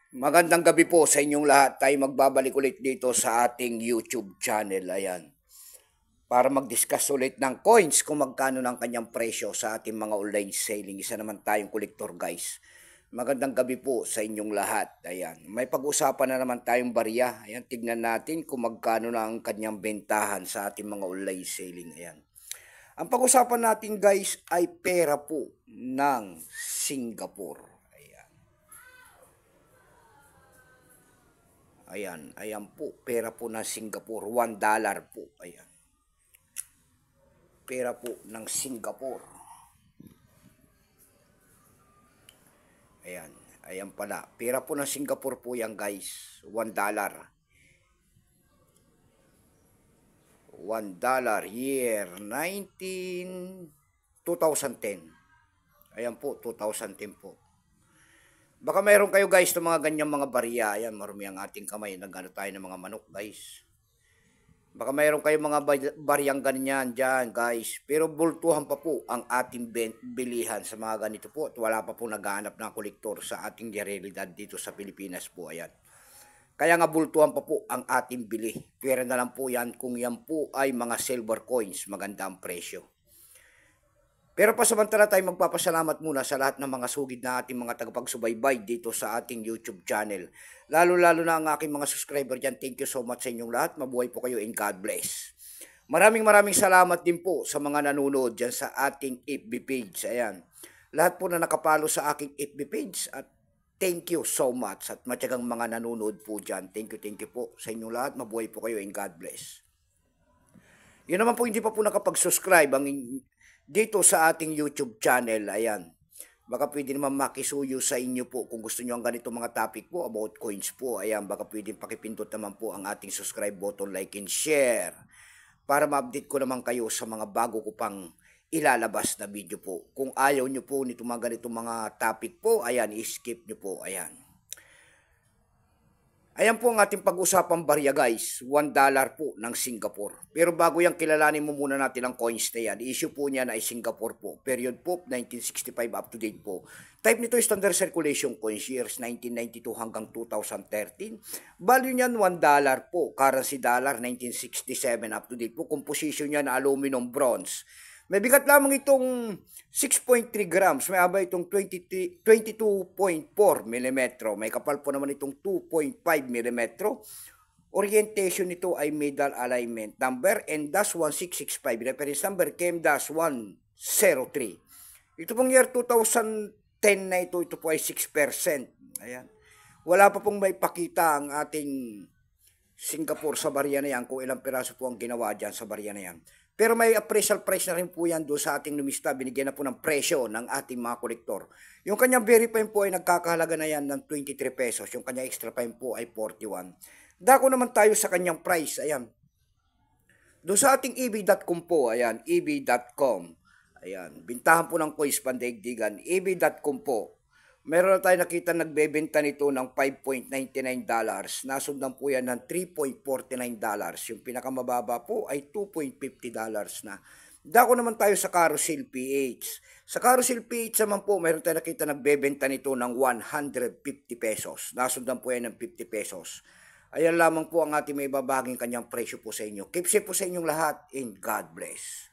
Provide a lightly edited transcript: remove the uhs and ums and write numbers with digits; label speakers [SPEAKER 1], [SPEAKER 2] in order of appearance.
[SPEAKER 1] Magandang gabi po sa inyong lahat. Tayo magbabalik ulit dito sa ating YouTube channel. Ayan. Para mag-discuss ulit ng coins kung magkano ng kanyang presyo sa ating mga online selling. Isa naman tayong kolektor guys. Magandang gabi po sa inyong lahat. Ayan. May pag-usapan na naman tayong barya. Ayan. Tignan natin kung magkano na ang kanyang bentahan sa ating mga online selling. Ayan. Ang pag-usapan natin guys ay pera po ng Singapore. Ayan, ayan po, pera po ng Singapore, $1 po, ayan. Pera po ng Singapore. Ayan, ayan pala, pera po ng Singapore po yan guys, $1. $1, year 2010. Ayan po, 2010 po. Baka mayroon kayo guys ng mga ganyang mga barya. Ayan, marumi ang ating kamay. Nagano tayo ng mga manok guys. Baka mayroon kayo mga baryang ganyan dyan guys. Pero bultuhan pa po ang ating bilihan sa mga ganito po. At wala pa po naghahanap ng kolektor sa ating realidad dito sa Pilipinas po. Ayan. Kaya nga bultuhan pa po ang ating bili. Pera na lang po yan kung yan po ay mga silver coins. Maganda ang presyo. Pero pasamantala tayo magpapasalamat muna sa lahat ng mga sugid na ating mga tagapagsubaybay dito sa ating YouTube channel. Lalo-lalo na ang aking mga subscriber dyan. Thank you so much sa inyong lahat. Mabuhay po kayo and God bless. Maraming salamat din po sa mga nanonood dyan sa ating FB page. Ayan. Lahat po na nakapalo sa aking FB page at thank you so much. At matyagang mga nanonood po dyan. Thank you po sa inyong lahat. Mabuhay po kayo and God bless. Yun naman po hindi pa po nakapag-subscribe ang dito sa ating YouTube channel. Ayan. Baka pwede naman makisuyo sa inyo po kung gusto nyo ang ganito mga topic po about coins po. Ayan, baka pwede pakipindot naman po ang ating subscribe button, like and share para ma-update ko naman kayo sa mga bago ko pang ilalabas na video po. Kung ayaw nyo po nito mga ganito mga topic po, ayan, i-skip nyo po. Ayan. Ayan po ang ating pag-usapang barya guys, $1 po ng Singapore. Pero bago yan, kilalanin mo muna natin ang coins na yan. Issue po niya na ay Singapore po. Period po, 1965 up to date po. Type nito standard circulation coins, years 1992 hanggang 2013. Value niyan $1 po. Currency dollar, 1967 up to date po. Composition niya na aluminum bronze. May bigat lamang itong 6.3 grams. May haba itong 22.4 mm. May kapal po naman itong 2.5 mm. Orientation nito ay middle alignment number N-1665. Reference number KM-103. Ito pong year 2010 na ito po ay 6%. Ayan. Wala pa pong may pakita ang ating Singapore sa barya na yan kung ilang piraso po ang ginawa dyan sa barya na yan. Pero may appraisal price na rin po yan doon sa ating lumista. Binigyan na po ng presyo ng ating mga kolektor. Yung kanyang verify po ay nagkakahalaga na yan ng 23 pesos. Yung kanyang extra fine po ay 41. Dako naman tayo sa kanyang price. Ayan. Doon sa ating eb.com po. Ayan. eb.com. Ayan. Bintahan po ng coins pandaigdigan. eb.com po. Meron na tayo nakita nagbebenta nito ng $5.99. Nasundan po yan ng $3.49. Yung pinakamababa po ay $2.50 na. Dako naman tayo sa Carousel PH. Sa Carousel PH naman po, meron tayo nakita nagbebenta nito ng 150 pesos. Nasundan po yan ng 50 pesos. Ayan lamang po ang ating may babaging kanyang presyo po sa inyo. Keep safe po sa inyong lahat and God bless.